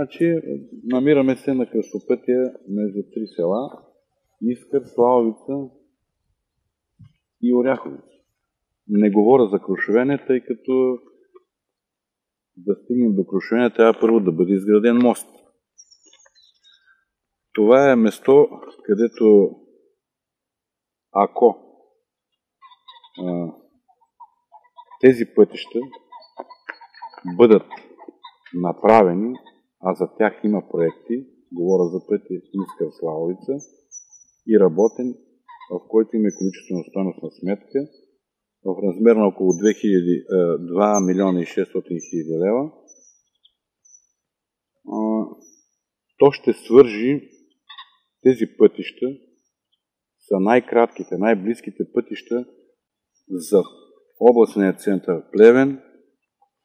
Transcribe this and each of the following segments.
Значи, намираме се на кръстопътя между три села – Искър, Славовица и Оряховица. Не говоря за Крушовене, тъй като да стигнем до Крушовене трябва първо да бъде изграден мост. Това е место, където ако тези пътища бъдат направени, а за тях има проекти, говоря за пътя Искър-Славовица, и работен, в който има количествено-стойностна сметка в размер на около 2 милиона и 600 хиляди лева, то ще свържи тези пътища, са най-кратките, най-близките пътища за областния център Плевен,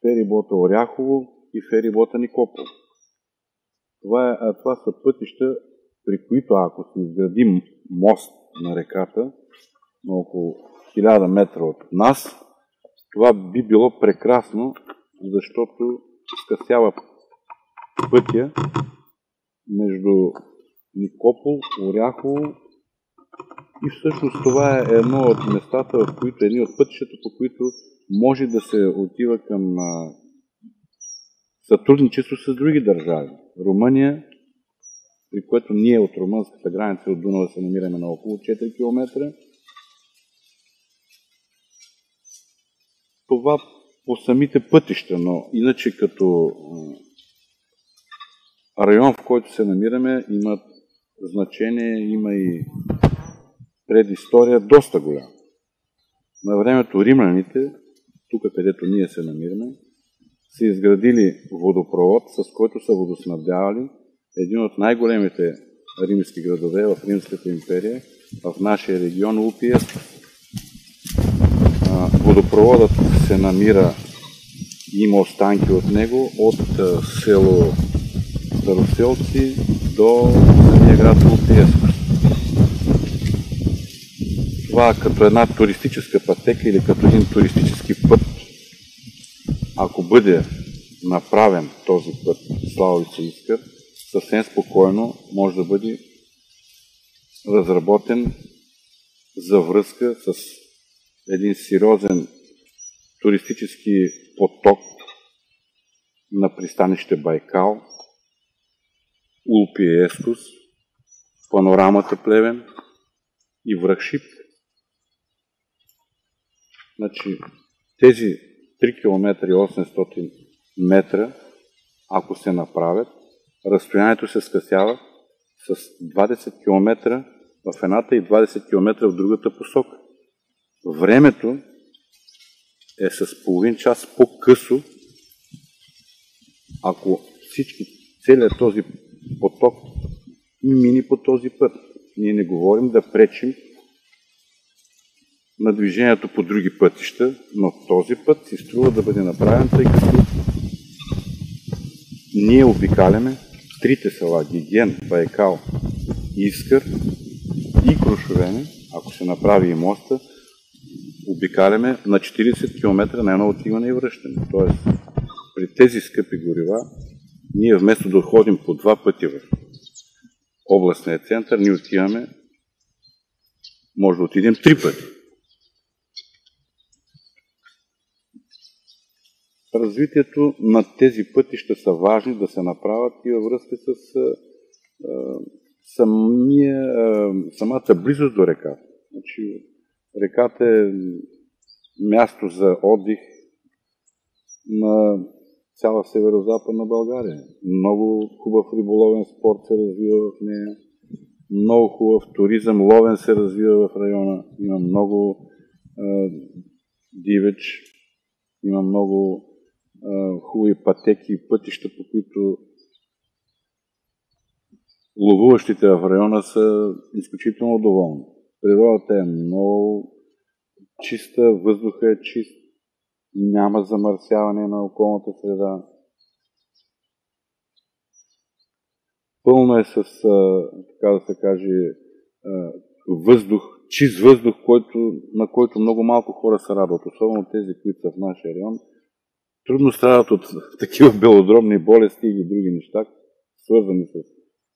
ферибота Оряхово и ферибота Никопол. Това са пътища, при които ако се изгради мост на реката на около 1000 метра от нас, това би било прекрасно, защото скъсява пътя между Никопол, Оряхово и всъщност това е едно от местата, в които едни от пътищата, по които може да се отива към сътрудничество с други държави. Румъния, при което ние от румънската граница от Дунава се намираме на около 4 км. Това по самите пътища, но иначе като район, в който се намираме, има значение, има и предистория доста голяма. На времето римляните, тук където ние се намираме, са изградили водопровод, с който са водоснабдявали един от най-големите римски градове в Римската империя, в нашия регион Улпиес. Водопроводът се намира, има останки от него, от село Староселци до самия град Улпиес. Това като една туристическа пътека или като един туристически път, ако бъде направен този път Славовица-Искър, съвсем спокойно може да бъде разработен за връзка с един сериозен туристически поток на пристанище Байкал, Улпия Ескус, панорамата Плевен и връх Шипка. Значи, тези 3 км и 800 метра, ако се направят, разстоянието се скъсява с 20 км в едната и 20 км в другата посока. Времето е с половин час по-късо, ако целият този поток мини по този път. Ние не говорим да пречим на движението по други пътища, но този път си струва да бъде направен, тъй като ние обикаляме трите села Гиген, Байкал, Искър и Крушовене, ако се направи и моста, обикаляме на 40 км на едно отиване и връщане. Тоест, при тези скъпи горива, ние вместо да ходим по 2 пъти в областния център, ние отиваме, може да отидем 3 пъти. Развитието на тези пътища са важни да се направят и във връзка с самата близост до реката. Значи, реката е място за отдих на цяла северо-западна България. Много хубав риболовен спорт се развива в нея, много хубав туризъм, ловен се развива в района, има много дивеч, има много хубави пътеки и пътища, по които ловуващите в района са изключително доволни. Природата е много чиста, въздуха е чист, няма замърсяване на околната среда. Пълно е с, така да се каже, въздух, чист въздух, на който много малко хора се радват, особено тези, които са в нашия район. Трудно страдат от такива белодробни болести или други неща, свързани с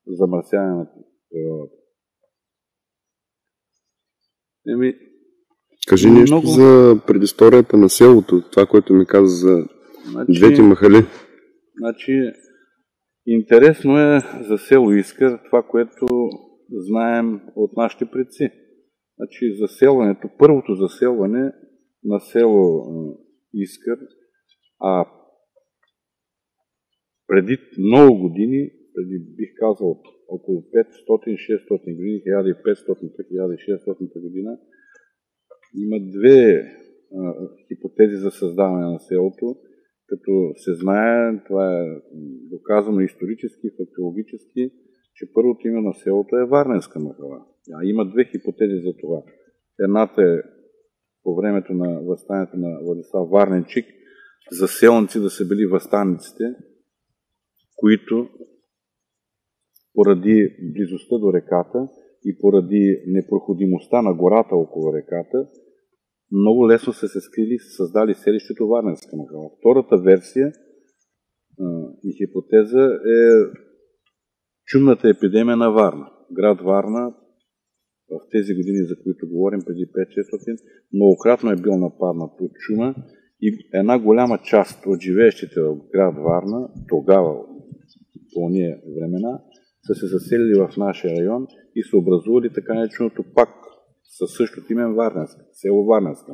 замърсяване на природата. Кажи нещо за предисторията на селото, това, което ми каза за двете махали. Значи, интересно е за село Искър това, което знаем от нашите предци. Значи, заселването, първото заселване на село Искър, преди много години, преди бих казал около 500-600 години, 1500-1600 година, има две хипотези за създаване на селото, като се знае, това е доказано исторически, фактологически, че първото име на селото е Варненска махала. Има две хипотези за това. Едната е по времето на въстанието на Владислав Варненчик, заселници да са били въстаниците, които поради близостта до реката и поради непроходимостта на гората около реката, много лесно са се скрили и са създали селището Варненска махала. Втората версия и хипотеза е чумната епидемия на Варна. Град Варна в тези години, за които говорим, преди 5-600, многократно е бил нападнат от чума и една голяма част от живеещите в град Варна, тогава, по уния времена, са се заселили в нашия район и са образували така нареченото пак със същото име Варненска, село Варненска.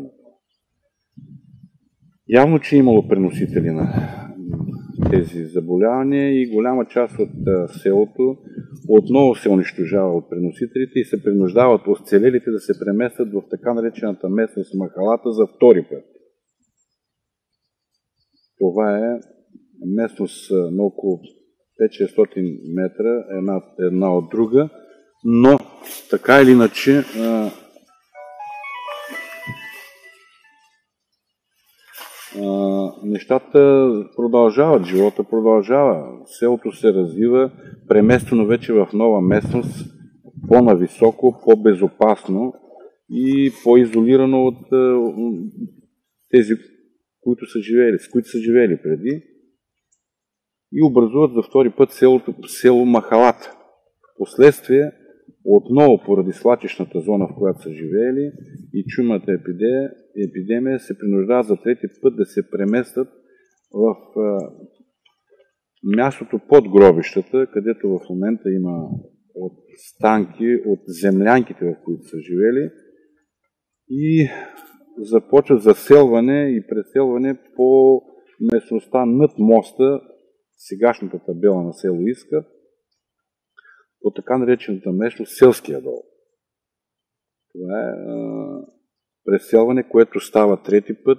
Явно, че е имало преносители на тези заболявания и голяма част от селото отново се унищожава от преносителите и се принуждават оцелелите да се преместят в така наречената местност Махалата за втори път. Това е местност на около 5-600 метра една от друга, но така или иначе нещата продължават, живота продължава, селото се развива, преместено вече в нова местност, по-нависоко, по-безопасно и по-изолирано от тези, с които са живеели преди, и образуват за втори път село Махалата. Последствие, отново поради свлачищната зона, в която са живеели, и чумната епидемия се принуждават за трети път да се преместят в мястото под гробищата, където в момента има останки от землянките, в които са живели, и започват заселване и преселване по местността над моста, сегашната табела на село Искър, по така наречената местност Селския дол. Това е преселване, което става трети път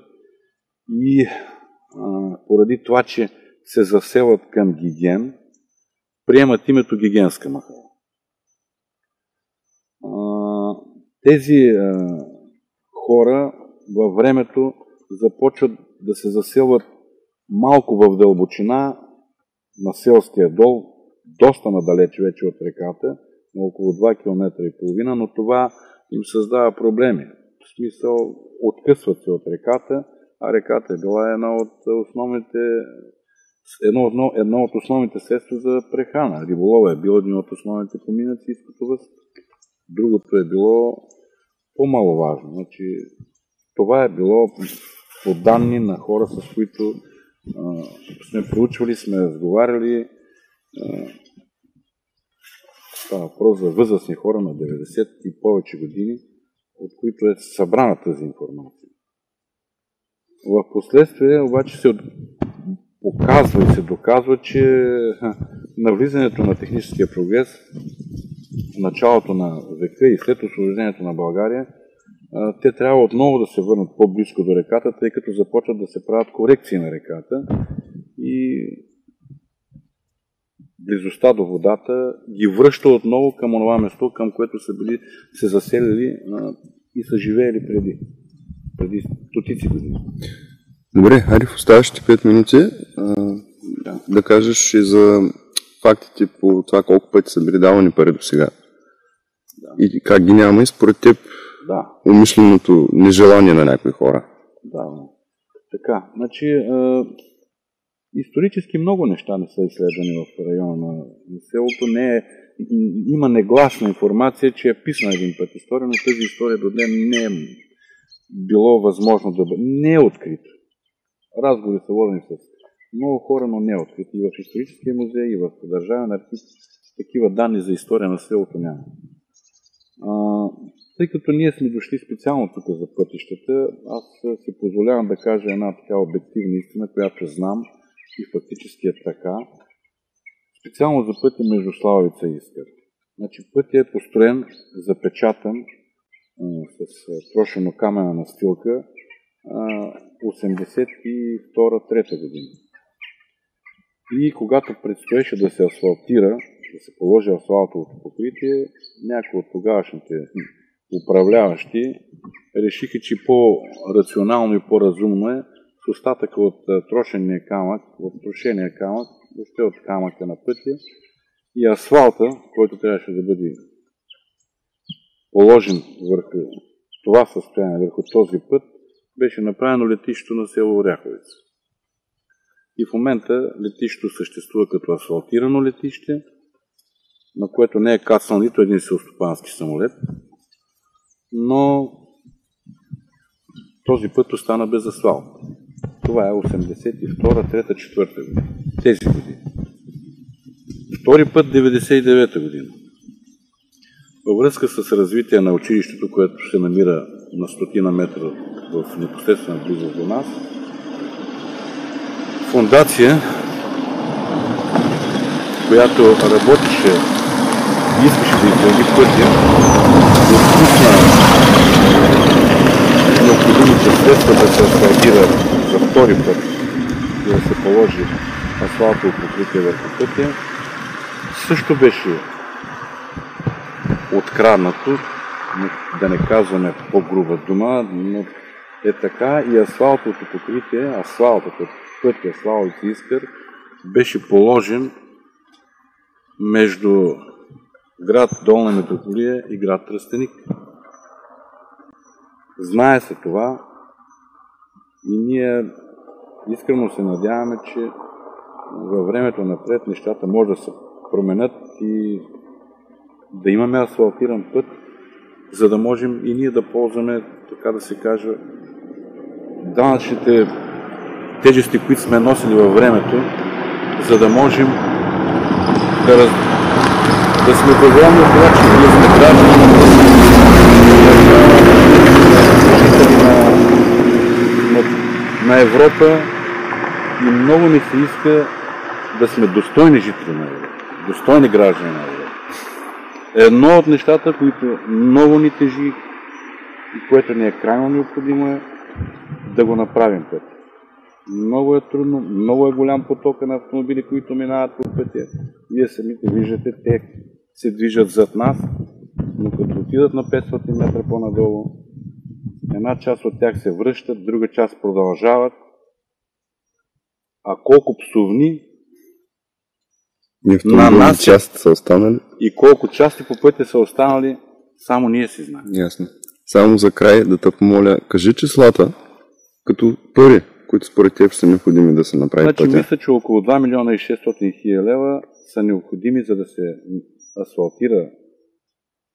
и поради това, че се заселват към Гиген, приемат името Гигенска махала. Тези хора във времето започват да се заселват малко в дълбочина на Селския дол, доста надалеч вече от реката, на около 2 км и половина, но това им създава проблеми. В смисъл, откъсват се от реката, а реката е била едно от основните средства за прехрана. Риболова е бил един от основните поминъци и скотовъдството. Другото е било по-маловажно. Значи, това е било по данни на хора, с които сме проучвали, сме разговаряли. Става въпрос за възрастни хора на 90 и повече години, от които е събрана тази информация. В последствие обаче се показва и се доказва, че навлизането на техническия прогрес в началото на века и след освобождението на България, те трябва отново да се върнат по-близко до реката, тъй като започват да се правят корекции на реката и близостта до водата ги връща отново към онова место, към което са били се заселили и са живеели преди стотици години. Добре, хайде в оставащите 5 минути да кажеш и за фактите по това колко пъти са били давани пари до сега. Да. И как ги няма и според теб умишленото нежелание на някои хора. Да. Така, значи Исторически много неща не са изследвани в района на селото. Има негласна информация, че е писана един път история, но тази история до ден не е било възможно да бъде. Не е открито. Разговори са водени с много хора, но не е открито. И в историческия музей, и в държавен архив такива данни за история на селото няма. Тъй като ние сме дошли специално тук за пътищата, аз си позволявам да кажа една така обективна истина, която знам и фактически е така. Специално за пътя между Славовица и Искър. Значи пътя е построен, запечатан с трошено-каменна настилка 82-3 година. И когато предстоеше да се асфалтира, да се положи асфалтовото покритие, някои от тогавашните управляващи решиха, че по-рационално и по-разумно е с остатъка от трошения камък, от трошения камък, въобще от камъка на пътя и асфалта, който трябваше да бъде положен върху това състояние, върху този път, беше направено летището на село Оряховица. И в момента летището съществува като асфалтирано летище, на което не е кацнал нито един селскостопански самолет, но този път остана без асфалт. Това е 82-та, 3-та, 4-та година. Тези години. Втори път 99-та година. Във връзка с развитие на училището, което се намира на 100 метра в непосредствена близост до нас, фондация, която работеше и искаше да изгради пътя, отпусна необходимите средства да се асфалтира за втори път и да се положи асфалтово покритие върху пътя, също беше откраднато, да не казваме по-груба дума, но е така и асфалтовото покритие, асфалтът от пътя Славовица и Искър беше положен между град Долна Митрополия и град Тръстеник. Знае се това и ние искрено се надяваме, че във времето напред нещата може да се променят и да имаме асфалтиран път, за да можем и ние да ползваме, така да се каже, данъчните тежести, които сме носили във времето, за да можем да сме доволни от това, че ние сме граждани на Европа и много ни се иска да сме достойни жители на Европа, достойни граждани на Европа. Едно от нещата, които много ни тежи и което ни е крайно необходимо е да го направим път. Много е трудно, много е голям потока на автомобили, които минават по пътя. Вие самите виждате, те се движат зад нас, но като отидат на 500 метра по-надолу, една част от тях се връщат, друга част продължават. А колко псовни на нас части са останали и колко части по пътя са останали, само ние си знаем. Ясно. Само за край да те помоля, кажи числата като пари, които според теб са необходими да се направи пътя. Значи мисля, че около 2 милиона и 600 хиляди лева са необходими, за да се асфалтира,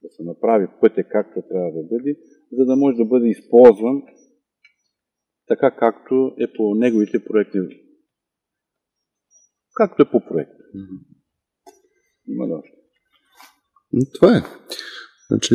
да се направи пътя както трябва да бъде, за да може да бъде използван така както е по неговите проекти. Както е по проект. Има ли още? Това е. Значи,